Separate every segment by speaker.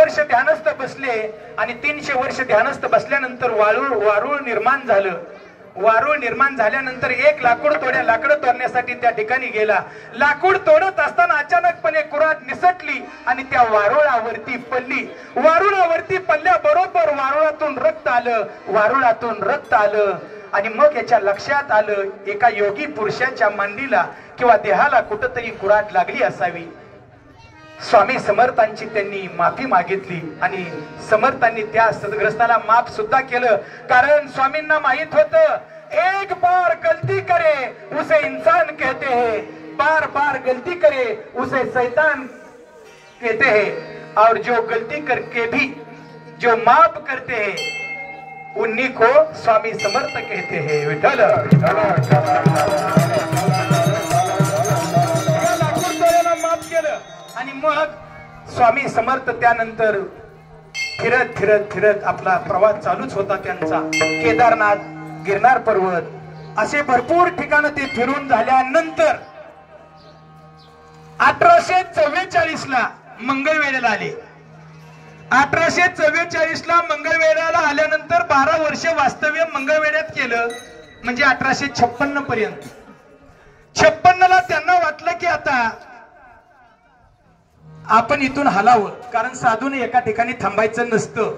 Speaker 1: वर्ष ध्यानस्थ बसले आणि 300 वर्ष ध्यानस्थ बसल्यानंतर वारुळ निर्माण झालं. वारुळ निर्माण झाल्यानंतर एक लाकडं तोडण्यासाठी त्या ठिकाणी गेला. लाकूड तोडत असताना अचानकपणे कुऱ्हाड निसटली आणि त्या वारुळावरती पडली. वारुळावरती पडल्याबरोबर वारुळातून रक्त आलं आणि मग याच्या लक्षात आलं एका योगी पुरुषाच्या मांडीला किंवा देहाला कुठंतरी कुऱ्हाड लागली असावी. स्वामी समर्थांची त्यांनी माफी मागितली आणि समर्थांनी त्या सद्ग्रस्ताला माफ सुद्धा केलं. कारण स्वामींना माहित होतं एक बार गलती करे उसे इंसान कहते हैं, बार बार गलती करे उसे शैतान कहते हैं, और जो गलती करके भी जो माफ करते हैं उन्हीं को स्वामी समर्थ कहते हैं. विठ्ठल माफ केलं आणि मग स्वामी समर्थ त्यानंतर फिरत आपला प्रवास चालूच होता त्यांचा. केदारनाथ, गिरनार पर्वत असे भरपूर ठिकाण ते फिरून झाल्यानंतर 1844 ला मंगळवेढ्याला आले. 1844 ला मंगळवेढ्याला आल्यानंतर 12 वर्ष वास्तव्य मंगळवेढ्यात केलं. म्हणजे 1856 पर्यंत. 56 ला त्यांना वाटलं की आता आपण इथून हलावं, कारण साधूने एका ठिकाणी थांबायचं नसतं.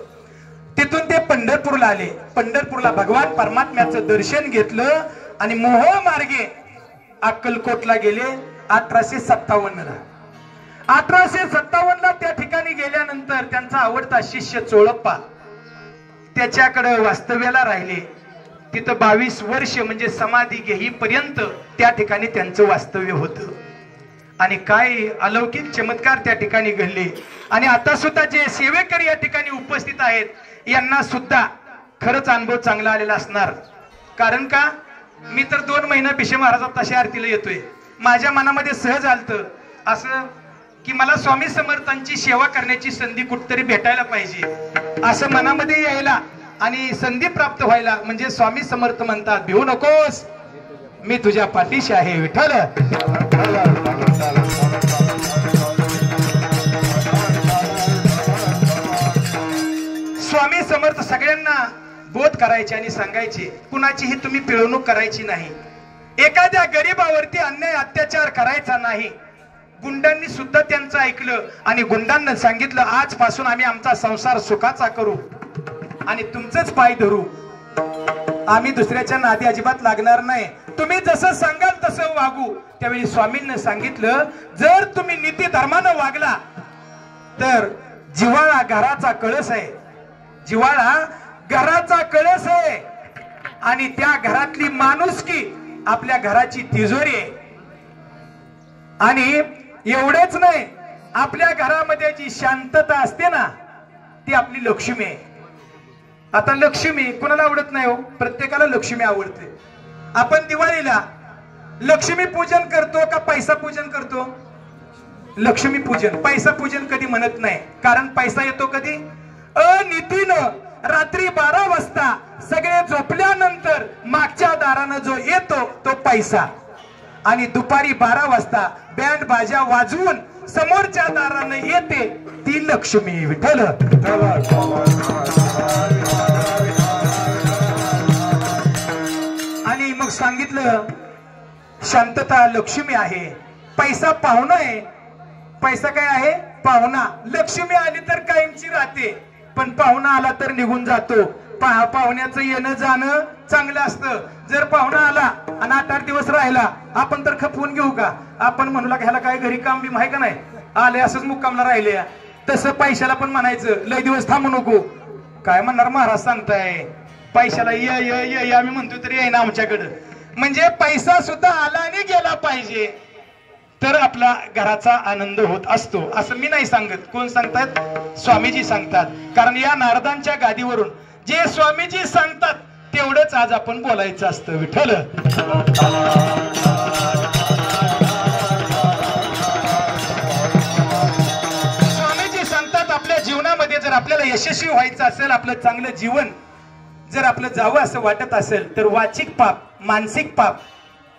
Speaker 1: तिथून ते पंढरपूरला आले. पंढरपूरला भगवान परमात्म्याचं दर्शन घेतलं आणि मोह मार्गे अक्कलकोटला गेले 1857 ला. 1857 ला त्या ठिकाणी गेल्यानंतर त्यांचा आवडता शिष्य चोळप्पा त्याच्याकडे वास्तव्याला राहिले. तिथं 22 वर्ष म्हणजे समाधी घेईपर्यंत त्या ठिकाणी त्यांचं वास्तव्य होतं. आणि काय अलौकिक चमत्कार त्या ठिकाणी घडले. आणि आता सुद्धा जे सेवेकरी या ठिकाणी उपस्थित आहेत यांना सुद्धा खरंच अनुभव चांगला आलेला असणार. कारण का मी तर 2 महिना भिशे महाराजात तशा आरतीला येतोय. माझ्या मनामध्ये सहज आलतं असं की मला स्वामी समर्थांची सेवा करण्याची संधी कुठतरी भेटायला पाहिजे असं मनामध्ये यायला आणि संधी प्राप्त व्हायला. म्हणजे स्वामी समर्थ म्हणतात भिवू नकोस, मी तुझ्या पाठीशी आहे. विठ्ठल स्वामी समर्थ सगळ्यांना बोध करायचे आणि सांगायचे कुणाचीही तुम्ही पिळवणूक करायची नाही. एखाद्या गरीबावरती अन्याय अत्याचार करायचा नाही. गुंडांनी सुद्धा त्यांचं ऐकलं आणि गुंडांना सांगितलं आजपासून आम्ही आमचा संसार सुखाचा करू आणि तुमचंच पाय धरू. आम्ही दुसऱ्याच्या नादी अजिबात लागणार नाही. तुम्ही जसं सांगाल तसं वागू. त्यावेळी स्वामींनी सांगितलं जर तुम्ही नीती धर्मानं वागला तर जिव्हाळा घराचा कळस आहे. जिव्हाळा घराचा कळस आहे आणि त्या घरातली माणुसकी आपल्या घराची तिजोरी आहे. आणि एवढेच नाही, आपल्या घरामध्ये जी शांतता असते ना ती आपली लक्ष्मी आहे. आता लक्ष्मी कोणाला आवडत नाही हो, प्रत्येकाला लक्ष्मी आवडते. आपण दिवाळीला लक्ष्मी पूजन करतो का पैसा पूजन करतो? लक्ष्मी पूजन. पैसा पूजन कधी म्हणत नाही, कारण पैसा येतो कधी अनितीनं. रात्री 12 वाजता सगळे झोपल्यानंतर मागच्या दारानं जो येतो तो पैसा आणि दुपारी 12 वाजता बँड बाजा वाजवून समोरच्या दारानं येते ती लक्ष्मी. विठ्ठल आणि मग सांगितलं शांतता लक्ष्मी आहे, पैसा पाहुणा आहे. पैसा काय आहे? पाहुणा. लक्ष्मी आली तर कायमची राहते, पण पाहुणा आला तर निघून जातो. पाहुण्याचं येणं जाणं चांगलं असतं. जर पाहुणा आला आणि 8-8 दिवस राहिला आपण तर खपवून घेऊ का? आपण म्हणू लाग ह्याला काय घरी काम बी माहिती का नाही, आले असंच मुक्कामला राहिले. तसं पैशाला पण म्हणायचं लय दिवस थांबू नको. काय म्हणणार महाराज सांगताय पैशाला ये आम्ही म्हणतो तरी येईना आमच्याकडं. म्हणजे पैसा सुद्धा आला आणि गेला पाहिजे तर आपला घराचा आनंद होत असतो. असं मी नाही सांगत, कोण सांगतात? स्वामीजी सांगतात. कारण या नारदांच्या गादीवरून जे स्वामीजी सांगतात तेवढंच आज आपण बोलायचं असतं. विठ्ठल स्वामीजी सांगतात आपल्या जीवनामध्ये जर आपल्याला यशस्वी व्हायचं असेल, आपलं चांगलं जीवन जर आपलं जावं असं वाटत असेल तर वाचिक पाप, मानसिक पाप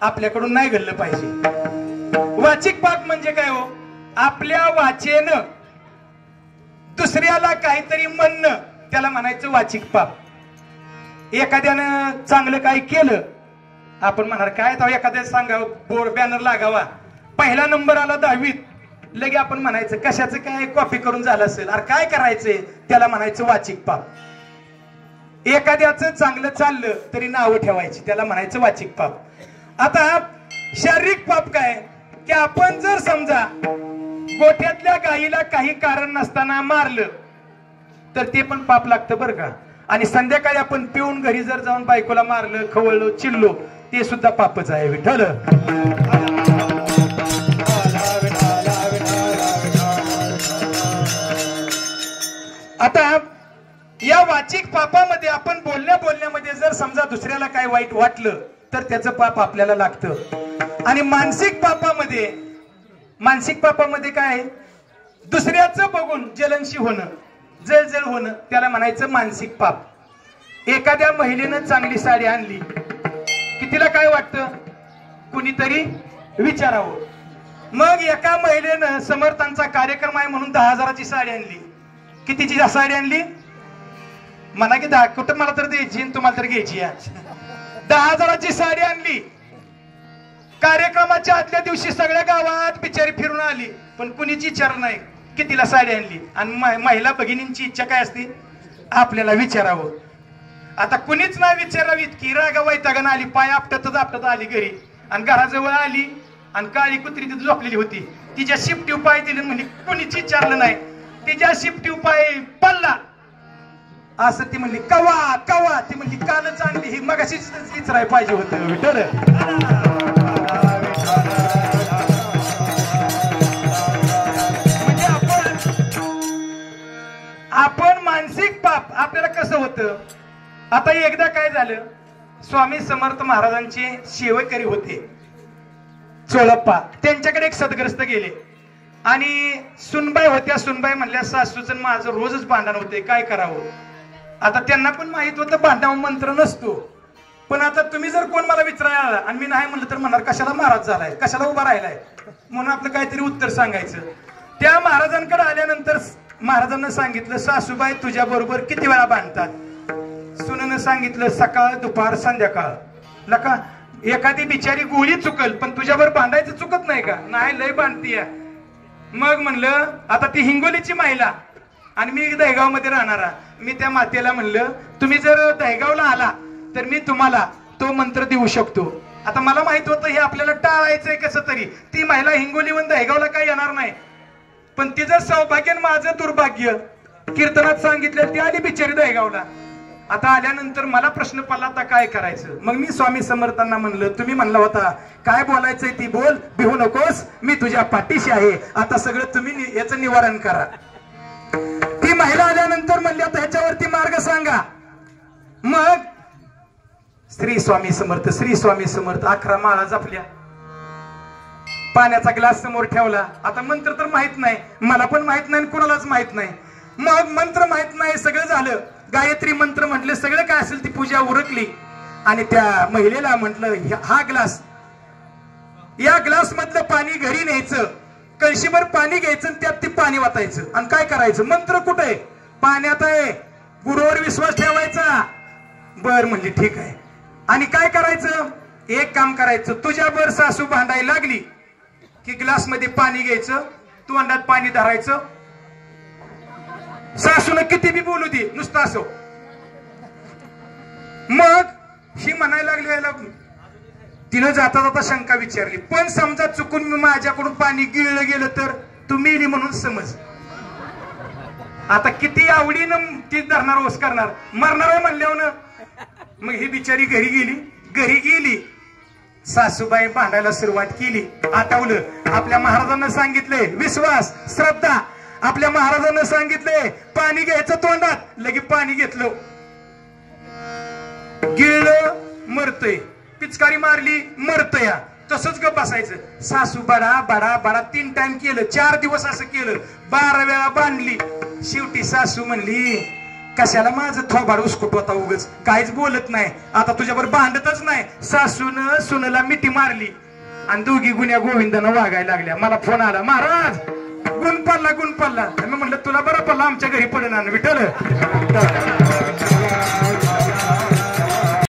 Speaker 1: आपल्याकडून नाही घडलं पाहिजे. वाचिक पाप म्हणजे काय हो? आपल्या वाचेनं दुसऱ्याला काहीतरी म्हणणं त्याला म्हणायचं वाचिक पाप. एखाद्यानं चांगलं काही केलं आपण म्हणणार काय तर एखाद्या सांगावं बोर्ड बॅनर लागावा पहिला नंबर आला 10वीत लगे आपण म्हणायचं कशाचं काय कॉपी करून झालं असेल अरे काय करायचंय त्याला म्हणायचं वाचिक पाप. एखाद्याचं चांगलं चाललं तरी नावं ठेवायची त्याला म्हणायचं वाचिक पाप. आता शारीरिक पाप काय की आपण जर समजा गोठ्यातल्या गायीला काही कारण नसताना मारलं तर ते पण पाप लागतं बरं का. आणि संध्याकाळी आपण पिऊन घरी जर जाऊन बायकोला मारलं खवळलो चिडलो ते सुद्धा पापच आहे. विठ्ठल आता या वाचिक पापामध्ये आपण बोलण्यामध्ये जर समजा दुसऱ्याला काय वाईट वाटलं तर त्याचं पाप आपल्याला लागतं. आणि मानसिक पापामध्ये काय दुसऱ्याचं बघून जलनशी होणं जळजळ होणं त्याला म्हणायचं मानसिक पाप. एखाद्या महिलेनं चांगली साडी आणली की तिला काय वाटतं कुणीतरी विचारावं. मग एका महिलेनं समर्थांचा कार्यक्रम आहे म्हणून 10,000ची साडी आणली. कितीची साडी आणली म्हणा की 10 कुठं मला तर द्यायची तुम्हाला तर घ्यायची. 10,000ची साडी आणली. कार्यक्रमाच्या आदल्या दिवशी सगळ्या गावात बिचारी फिरून आली पण कुणीची विचार नाही कितीला साडी आणली. आणि महिला भगिनींची इच्छा काय असते आपल्याला विचारावं. आता कुणीच नाही विचारावी इतकी रागा वैतागानं आली पाय आपटत आली घरी आणि घराजवळ आली आणि काळी कुत्री तिथे झोपलेली होती. तिच्या शिपटीव पाय दिले म्हणजे कुणीच विचारलं नाही. तिच्या शिपटीव पाय पडला असं ती म्हणली कवा कवा ती म्हणली कालच आणली ही मगाशीच विचाराय पाहिजे होतं. विठ्ठल म्हणजे आपण मानसिक पाप आपल्याला कसं होतं. आता एकदा काय झालं स्वामी समर्थ महाराजांचे सेवेकरी होते चोळप्पा. त्यांच्याकडे एक सदग्रस्त गेले आणि सुनबाई होत्या. सुनबाई म्हणल्या सासूचं माझं रोजच भांडण होते काय करावं. आता त्यांना पण माहित होतं भांडण मंत्र नसतो पण आता तुम्ही जर कोण मला विचारायला आणि मी नाही म्हणलं तर म्हणणार कशाला महाराज झालाय कशाला उभा राहिलाय म्हणून आपलं काहीतरी उत्तर सांगायचं. त्या महाराजांकडे आल्यानंतर महाराजांना सांगितलं सासूबाई तुझ्या बरोबर किती वेळा भांडतात. सुनेनं सांगितलं सकाळ दुपार संध्याकाळ. लका एखादी बिचारी गोळी चुकल पण तुझ्यावर भांडायचं चुकत नाही का. नाही लय भांडतीय. मग म्हणलं आता ती हिंगोलीची महिला आणि मी दहेगाव मध्ये राहणारा मी त्या मातेला म्हणलं तुम्ही जर दहेगावला आला तर मी तुम्हाला तो मंत्र देऊ शकतो. आता मला माहित होतं हे आपल्याला टाळायचंय कसं तरी. ती महिला हिंगोलीहून दहेगावला काय येणार नाही पण तिचं सौभाग्य माझं दुर्भाग्य कीर्तनात सांगितलं ती आली बिचारी दहेगावला. आता आल्यानंतर मला प्रश्न पडला आता काय करायचं. मग मी स्वामी समर्थांना म्हणलं तुम्ही म्हणला होता काय बोलायचंय ती बोल भिवू नकोस मी तुझ्या पाठीशी आहे. आता सगळं तुम्ही याचं निवारण करा. ती महिला आल्यानंतर म्हणली आता ह्याच्यावरती मार्ग सांगा. मग श्री स्वामी समर्थ 11 माळा जपल्या. पाण्याचा ग्लास समोर ठेवला. आता मंत्र तर माहित नाही मला पण माहित नाही कुणालाच माहित नाही. मग मंत्र माहित नाही सगळं झालं. गायत्री मंत्र म्हटलं सगळं काय असेल ती पूजा उरकली आणि त्या महिलेला म्हटलं हा ग्लास या ग्लास मधलं पाणी घरी न्यायचं कळशीभर पाणी घ्यायचं आणि त्यात ते पाणी वाटायचं आणि काय करायचं मंत्र कुठे पाण्यात आहे गुरुवर विश्वास ठेवायचा. बर म्हणली ठीक आहे. आणि काय करायचं एक काम करायचं तुझ्यावर सासू भांडायला लागली की ग्लास मध्ये पाणी घ्यायचं तोंडात पाणी धरायचं. सासून किती बी बोलू दे नुसतं असो. मग ही म्हणायला लागली तिनं जाता जाता शंका विचारली पण समजा चुकून मी माझ्याकडून पाणी गिळलं गेलं तर तू मेली म्हणून समज. आता किती आवडीनं ती धरणार ओस करणार मरणार आहे म्हणल्यावर. मग ही बिचारी घरी गेली सासूबाई भांडायला सुरुवात केली. आठवलं आपल्या महाराजांना सांगितले विश्वास श्रद्धा. आपल्या महाराजांना सांगितले पाणी घ्यायचं तोंडात लगे पाणी घेतलं गिळलं मरतय. पिचकारी मारली मरतया. तसंच गप बसायचं. सासू बडा बडा बडा 3 टाइम केलं 4 दिवस असं केलं 12 वेळा बांधली. शेवटी सासू म्हणली कशाला माझं थोबाड उस्कुट होता उगच काहीच बोलत नाही आता तुझ्यावर भांडतच नाही. सासून सुनेला मिठी मारली आणि दोघी गुन्ह्या गोविंदानं वागायला लागल्या. मला फोन आला महाराज गुण पडला. मी म्हणलं तुला बरं पडला, आमच्या घरी पडणार विठ्ठल.